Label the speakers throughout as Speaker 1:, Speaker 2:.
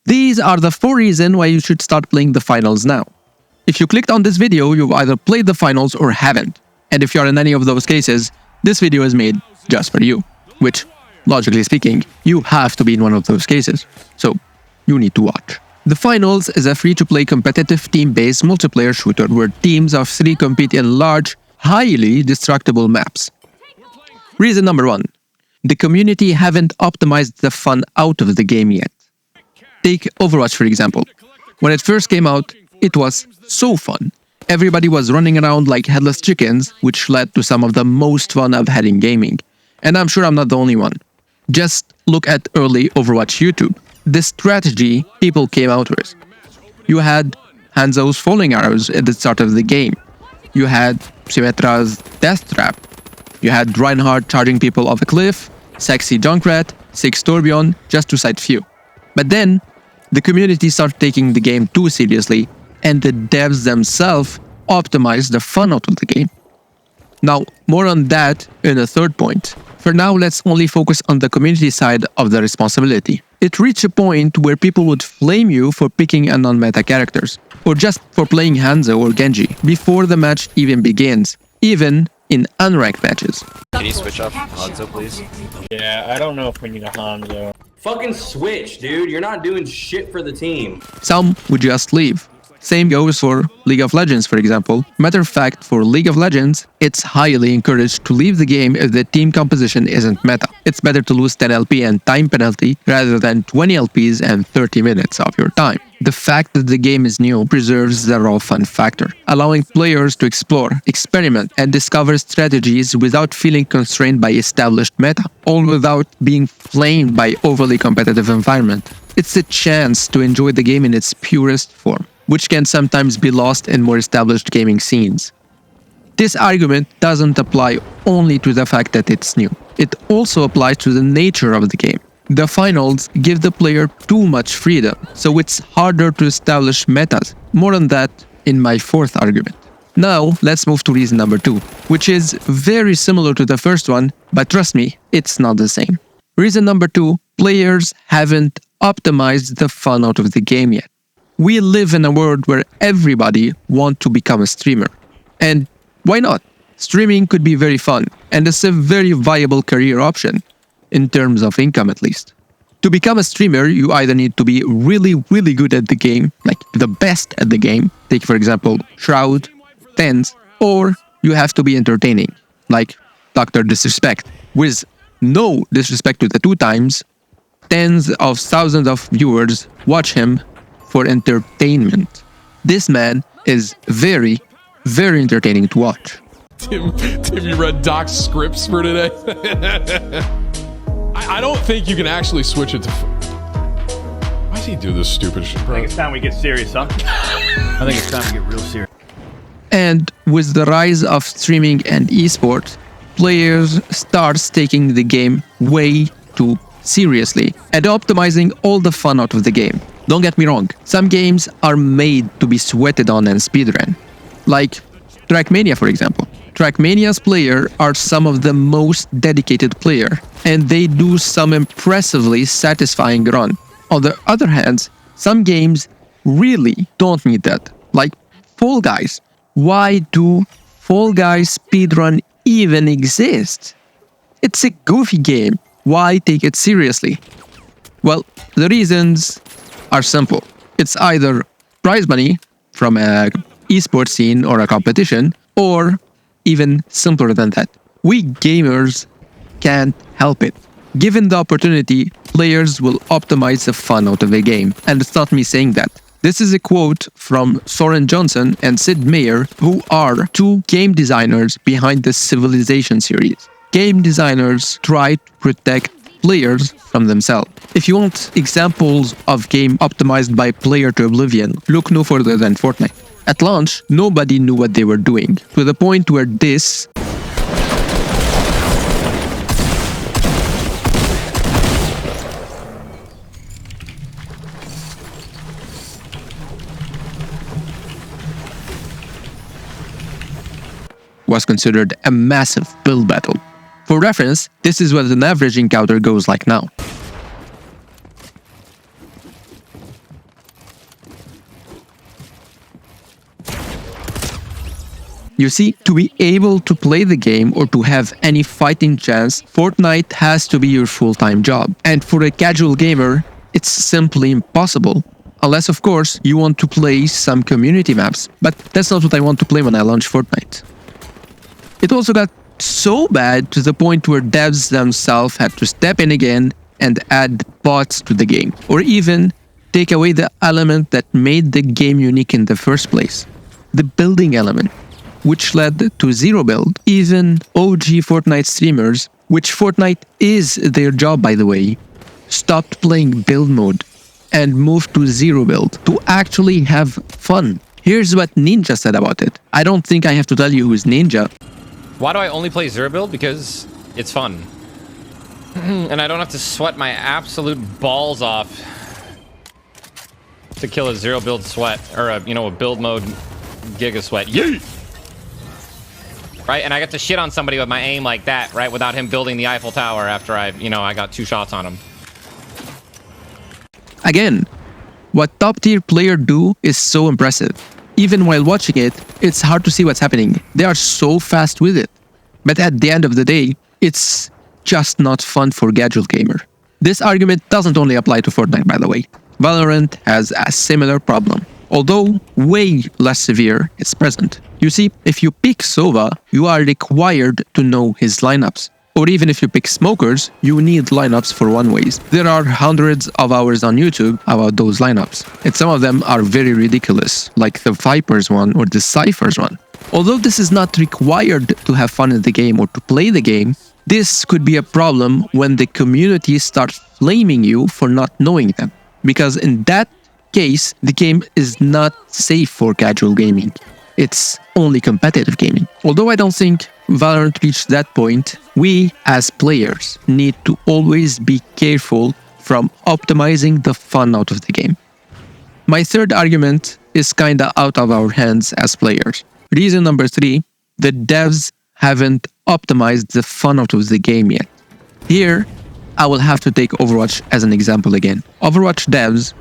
Speaker 1: These are the 4 reasons why you should start playing the finals now. If you clicked on this video, you've either played the finals or haven't. And if you're in any of those cases, this video is made just for you. Which, logically speaking, you have to be in one of those cases. So, you need to watch. The finals is a free-to-play competitive team-based multiplayer shooter where teams of 3 compete in large, highly destructible maps. Reason number 1. The community haven't optimized the fun out of the game yet. Take Overwatch for example. When it first came out, it was so fun. Everybody was running around like headless chickens, which led to some of the most fun I've had in gaming. And I'm sure I'm not the only one. Just look at early Overwatch YouTube. This strategy people came out with. You had Hanzo's falling arrows at the start of the game. You had Symmetra's death trap. You had Reinhardt charging people off a cliff, Sexy Junkrat, Six Torbjorn, just to cite few. But then, the community started taking the game too seriously, and the devs themselves optimized the fun out of the game. Now, more on that in a third point. For now, let's only focus on the community side of the responsibility. It reached a point where people would flame you for picking a non-meta characters, or just for playing Hanzo or Genji, before the match even begins, even in unranked matches.
Speaker 2: Can you switch off Hanzo, please?
Speaker 3: Yeah, I don't know if we need a Hanzo.
Speaker 4: Fucking switch, dude. You're not doing shit for the team.
Speaker 1: Some would just leave. Same goes for League of Legends, for example. Matter of fact, for League of Legends, it's highly encouraged to leave the game if the team composition isn't meta. It's better to lose 10 LP and time penalty rather than 20 LPs and 30 minutes of your time. The fact that the game is new preserves the raw fun factor, allowing players to explore, experiment, and discover strategies without feeling constrained by established meta, all without being flamed by overly competitive environment. It's a chance to enjoy the game in its purest form, which can sometimes be lost in more established gaming scenes. This argument doesn't apply only to the fact that it's new. It also applies to the nature of the game. The finals give the player too much freedom, so it's harder to establish metas. More on that in my fourth argument. Now, let's move to reason number 2, which is very similar to the first one, but trust me, it's not the same. Reason number 2, players haven't optimized the fun out of the game yet. We live in a world where everybody wants to become a streamer. And why not? Streaming could be very fun, and it's a very viable career option, in terms of income at least. To become a streamer, you either need to be really good at the game, like the best at the game, take for example Shroud, TenZ, or you have to be entertaining, like Dr. Disrespect. With no disrespect to the 2 times, tens of thousands of viewers watch him for entertainment. This man is very entertaining to watch.
Speaker 5: Tim, you read Doc's scripts for today? I don't think you can actually switch it to... Why does he do this stupid shit, bro?
Speaker 3: I think it's time we get serious, huh? I think it's time we get real serious.
Speaker 1: And with the rise of streaming and esports, players start taking the game way too seriously and optimizing all the fun out of the game. Don't get me wrong, some games are made to be sweated on and speedrun. Like Trackmania for example. Trackmania's players are some of the most dedicated players, and they do some impressively satisfying run. On the other hand, some games really don't need that, like Fall Guys. Why do Fall Guys speedrun even exist? It's a goofy game. Why take it seriously? Well, the reasons are simple. It's either prize money from a esports scene or a competition, or even simpler than that. We gamers can't help it. Given the opportunity, players will optimize the fun out of the game. And it's not me saying that. This is a quote from Soren Johnson and Sid Meier, who are 2 game designers behind the Civilization series. Game designers try to protect players from themselves. If you want examples of game optimized by player to oblivion, look no further than Fortnite. At launch, nobody knew what they were doing, to the point where this was considered a massive build battle. For reference, this is what an average encounter goes like now. You see, to be able to play the game or to have any fighting chance, Fortnite has to be your full-time job. And for a casual gamer, it's simply impossible. Unless, of course, you want to play some community maps. But that's not what I want to play when I launch Fortnite. It also got so bad to the point where devs themselves had to step in again and add bots to the game. Or even take away the element that made the game unique in the first place. The building element, which led to zero build. Even OG Fortnite streamers, which Fortnite is their job by the way, stopped playing build mode and moved to zero build to actually have fun. Here's what Ninja said about it. I don't think I have to tell you who's Ninja.
Speaker 6: Why do I only play zero build? Because it's fun. And I don't have to sweat my absolute balls off to kill a zero build sweat or a build mode giga sweat. Yay! Right, and I get to shit on somebody with my aim like that, right, without him building the Eiffel Tower after I got 2 shots on him.
Speaker 1: Again, what top tier players do is so impressive. Even while watching it, it's hard to see what's happening. They are so fast with it. But at the end of the day, it's just not fun for casual gamer. This argument doesn't only apply to Fortnite, by the way. Valorant has a similar problem. Although way less severe, it's present. You see, if you pick Sova, you are required to know his lineups. Or even if you pick smokers, you need lineups for one-ways. There are hundreds of hours on YouTube about those lineups. And some of them are very ridiculous, like the Vipers one or the Cyphers one. Although this is not required to have fun in the game or to play the game, this could be a problem when the community starts flaming you for not knowing them. Because in that case, the game is not safe for casual gaming. It's only competitive gaming. Although I don't think Valorant reached that point, we as players need to always be careful from optimizing the fun out of the game. My third argument is kinda out of our hands as players. Reason number 3, the devs haven't optimized the fun out of the game yet. Here, I will have to take Overwatch as an example again. Overwatch devs,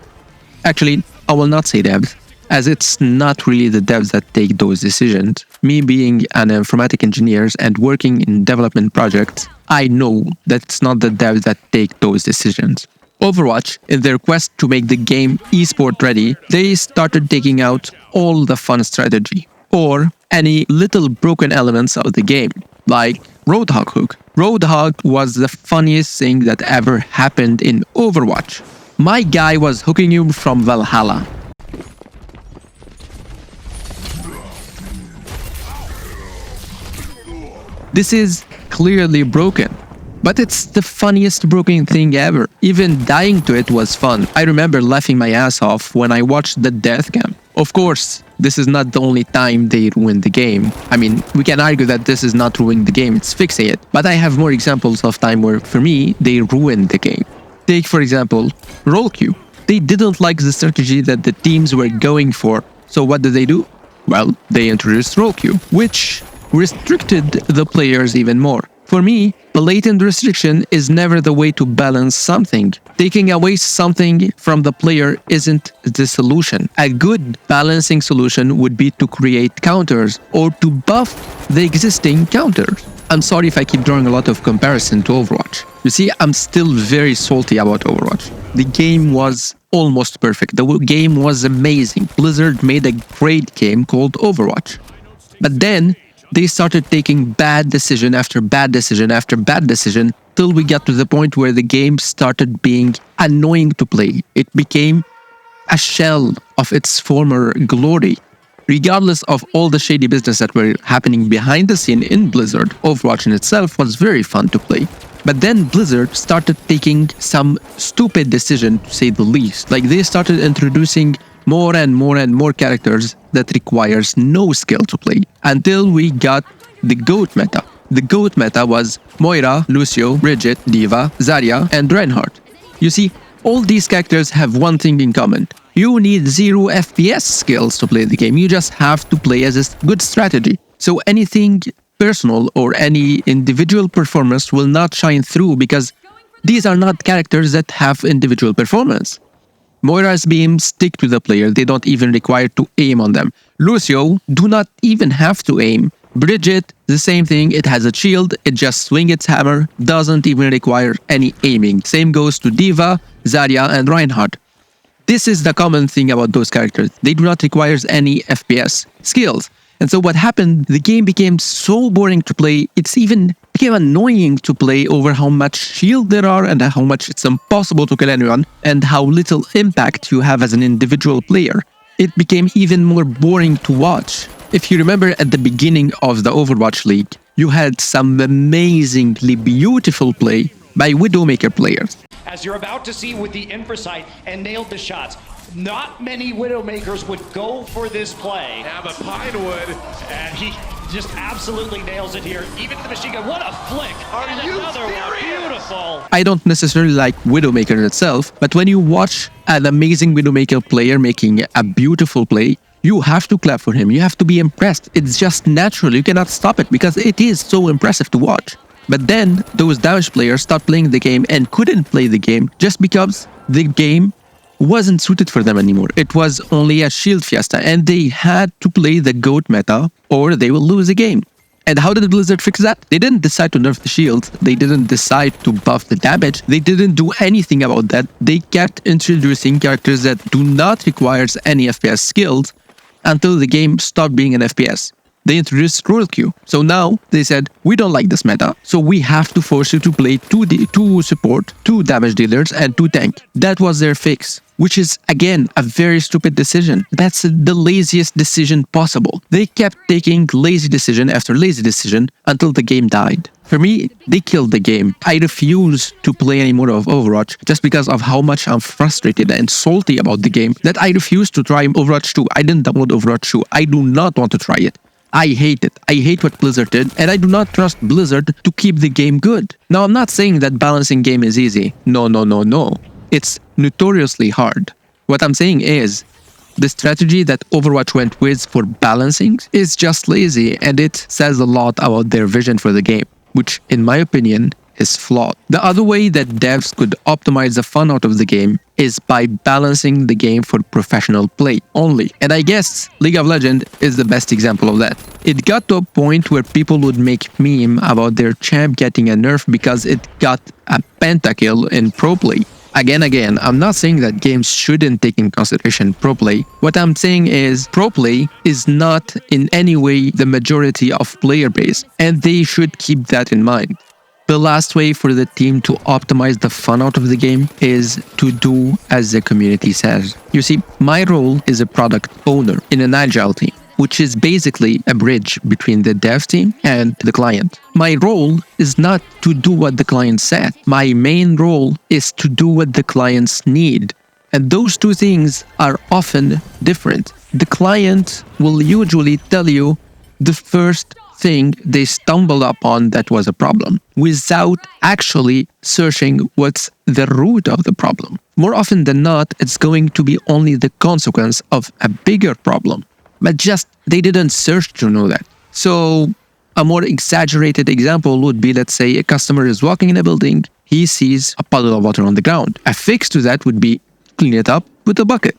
Speaker 1: actually, I will not say devs, as it's not really the devs that take those decisions. Me being an informatic engineer and working in development projects, I know that it's not the devs that take those decisions. Overwatch, in their quest to make the game esport ready, they started taking out all the fun strategy, or any little broken elements of the game, like Roadhog hook. Roadhog was the funniest thing that ever happened in Overwatch. My guy was hooking you from Valhalla. This is clearly broken, but it's the funniest broken thing ever. Even dying to it was fun. I remember laughing my ass off when I watched the death cam. Of course, this is not the only time they ruined the game. I mean, we can argue that this is not ruining the game, it's fixing it. But I have more examples of time where, for me, they ruined the game. Take, for example, roll queue. They didn't like the strategy that the teams were going for. So what did they do? Well, they introduced roll queue, which restricted the players even more. For me, blatant restriction is never the way to balance something. Taking away something from the player isn't the solution. A good balancing solution would be to create counters or to buff the existing counters. I'm sorry if I keep drawing a lot of comparison to Overwatch. You see, I'm still very salty about Overwatch. The game was almost perfect. The game was amazing. Blizzard made a great game called Overwatch. But then, they started taking bad decision after bad decision after bad decision till we got to the point where the game started being annoying to play. It became a shell of its former glory. Regardless of all the shady business that were happening behind the scene in Blizzard, Overwatch in itself was very fun to play. But then Blizzard started taking some stupid decision, to say the least. Like they started introducing more and more characters that requires no skill to play, until we got the GOAT meta. The GOAT meta was Moira, Lucio, Bridget, Diva, Zarya, and Reinhardt. You see, all these characters have one thing in common. You need 0 FPS skills to play the game, you just have to play as a good strategy. So anything personal or any individual performance will not shine through because these are not characters that have individual performance. Moira's beams stick to the player, they don't even require to aim on them. Lucio do not even have to aim. Bridget, the same thing, it has a shield, it just swing its hammer, doesn't even require any aiming. Same goes to Diva, Zarya and Reinhardt. This is the common thing about those characters. They do not require any FPS skills. And so what happened, the game became so boring to play, it's even became annoying to play over how much shield there are and how much it's impossible to kill anyone and how little impact you have as an individual player. It became even more boring to watch. If you remember at the beginning of the Overwatch League, you had some amazingly beautiful play by Widowmaker players.
Speaker 7: As you're about to see with the Infrasight and nailed the shots. Not many Widowmakers would go for this play.
Speaker 8: Now the Pinewood.
Speaker 7: And he just absolutely nails it here. Even to the machine gun. What a flick.
Speaker 8: Are
Speaker 7: and
Speaker 8: you
Speaker 7: another one.
Speaker 8: serious?
Speaker 7: Beautiful.
Speaker 1: I don't necessarily like Widowmaker itself, but when you watch an amazing Widowmaker player making a beautiful play, you have to clap for him. You have to be impressed. It's just natural. You cannot stop it because it is so impressive to watch. But then those damage players stopped playing the game and couldn't play the game just because the game wasn't suited for them anymore. It was only a shield fiesta and they had to play the GOAT meta or they will lose the game. And how did Blizzard fix that? They didn't decide to nerf the shield. They didn't decide to buff the damage. They didn't do anything about that. They kept introducing characters that do not require any FPS skills until the game stopped being an FPS. They introduced Royal Queue. So now they said, we don't like this meta, so we have to force you to play 2 support, 2 damage dealers, and 2 tank. That was their fix, which is, again, a very stupid decision. That's the laziest decision possible. They kept taking lazy decision after lazy decision until the game died. For me, they killed the game. I refuse to play any more of Overwatch just because of how much I'm frustrated and salty about the game that I refuse to try Overwatch 2. I didn't download Overwatch 2. I do not want to try it. I hate it. I hate what Blizzard did, and I do not trust Blizzard to keep the game good. Now, I'm not saying that balancing game is easy. No. It's notoriously hard. What I'm saying is, the strategy that Overwatch went with for balancing is just lazy, and it says a lot about their vision for the game, which, in my opinion, is flawed. The other way that devs could optimize the fun out of the game is by balancing the game for professional play only. And I guess League of Legends is the best example of that. It got to a point where people would make meme about their champ getting a nerf because it got a pentakill in pro play. Again, I'm not saying that games shouldn't take in consideration pro play. What I'm saying is pro play is not in any way the majority of player base, and they should keep that in mind. The last way for the team to optimize the fun out of the game is to do as the community says. You see, my role is a product owner in an agile team, which is basically a bridge between the dev team and the client. My role is not to do what the client said. My main role is to do what the clients need. And those two things are often different. The client will usually tell you the first thing they stumbled upon that was a problem without actually searching what's the root of the problem. More often than not, it's going to be only the consequence of a bigger problem, but just they didn't search to know that. So a more exaggerated example would be, let's say a customer is walking in a building, he sees a puddle of water on the ground. A fix to that would be clean it up with a bucket.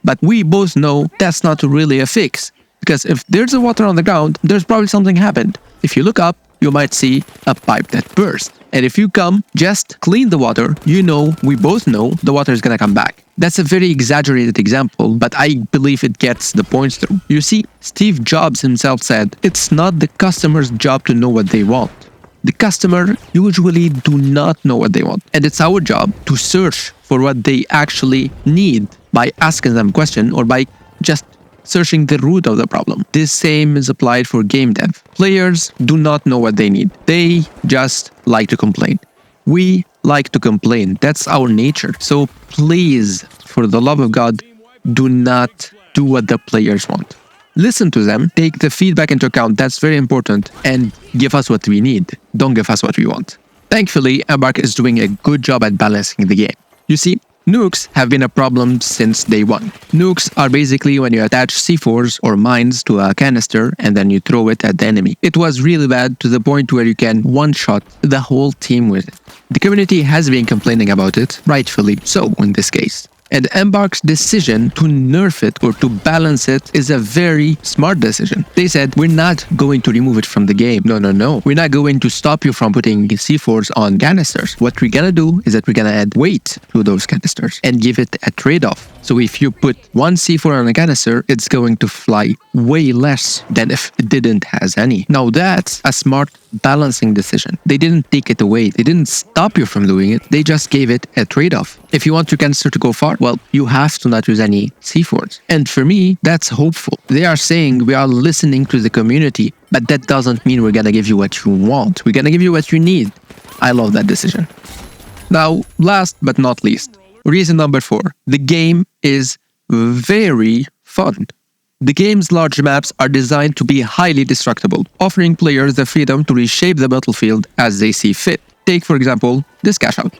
Speaker 1: But we both know that's not really a fix. Because if there's a water on the ground, there's probably something happened. If you look up, you might see a pipe that burst. And if you come, just clean the water, we both know the water is gonna come back. That's a very exaggerated example, but I believe it gets the points through. You see, Steve Jobs himself said, it's not the customer's job to know what they want. The customer usually do not know what they want. And it's our job to search for what they actually need by asking them a question or by just searching the root of the problem. This same is applied for game dev. Players do not know what they need. They just like to complain. We like to complain. That's our nature. So please, for the love of God, do not do what the players want. Listen to them, take the feedback into account. That's very important. And give us what we need. Don't give us what we want. Thankfully, Embark is doing a good job at balancing the game. You see, nukes have been a problem since day one. Nukes are basically when you attach C4s or mines to a canister and then you throw it at the enemy. It was really bad to the point where you can one-shot the whole team with it. The community has been complaining about it, rightfully so in this case. And Embark's decision to nerf it or to balance it is a very smart decision. They said, we're not going to remove it from the game. No. We're not going to stop you from putting C4s on canisters. What we're gonna do is that we're gonna add weight to those canisters and give it a trade-off. So if you put one C4 on a canister, it's going to fly way less than if it didn't has any. Now that's a smart balancing decision. They didn't take it away. They didn't stop you from doing it. They just gave it a trade-off. If you want your canister to go far, well, you have to not use any C4s. And for me, that's hopeful. They are saying we are listening to the community, but that doesn't mean we're gonna give you what you want. We're gonna give you what you need. I love that decision. Now, last but not least, reason number 4. The game is very fun. The game's large maps are designed to be highly destructible, offering players the freedom to reshape the battlefield as they see fit. Take, for example, this cash out.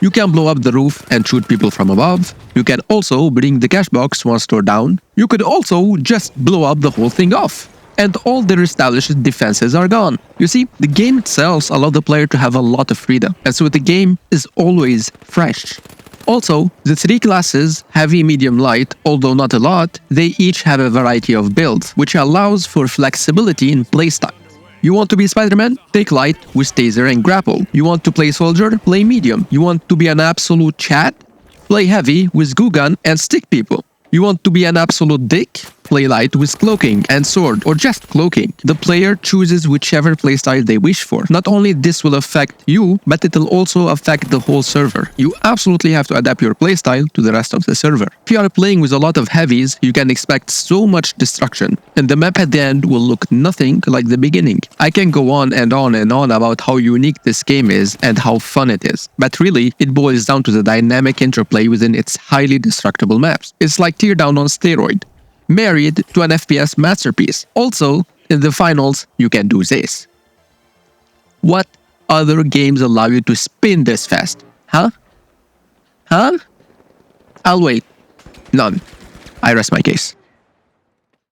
Speaker 1: You can blow up the roof and shoot people from above. You can also bring the cash box one store down. You could also just blow up the whole thing off. And all their established defenses are gone. You see, the game itself allows the player to have a lot of freedom, and so the game is always fresh. Also, the 3 classes, heavy, medium, light, although not a lot, they each have a variety of builds, which allows for flexibility in playstyle. You want to be Spider-Man? Take light with taser and grapple. You want to play soldier? Play medium. You want to be an absolute chat? Play heavy with goo gun and stick people. You want to be an absolute dick? Play light with cloaking and sword, or just cloaking. The player chooses whichever playstyle they wish for. Not only this will affect you, but it will also affect the whole server. You absolutely have to adapt your playstyle to the rest of the server. If you are playing with a lot of heavies, you can expect so much destruction, and the map at the end will look nothing like the beginning. I can go on and on and on about how unique this game is and how fun it is, but really, it boils down to the dynamic interplay within its highly destructible maps. It's like Teardown on steroid, married to an FPS masterpiece. Also, in the finals, you can do this. What other games allow you to spin this fast? Huh? I'll wait. None. I rest my case.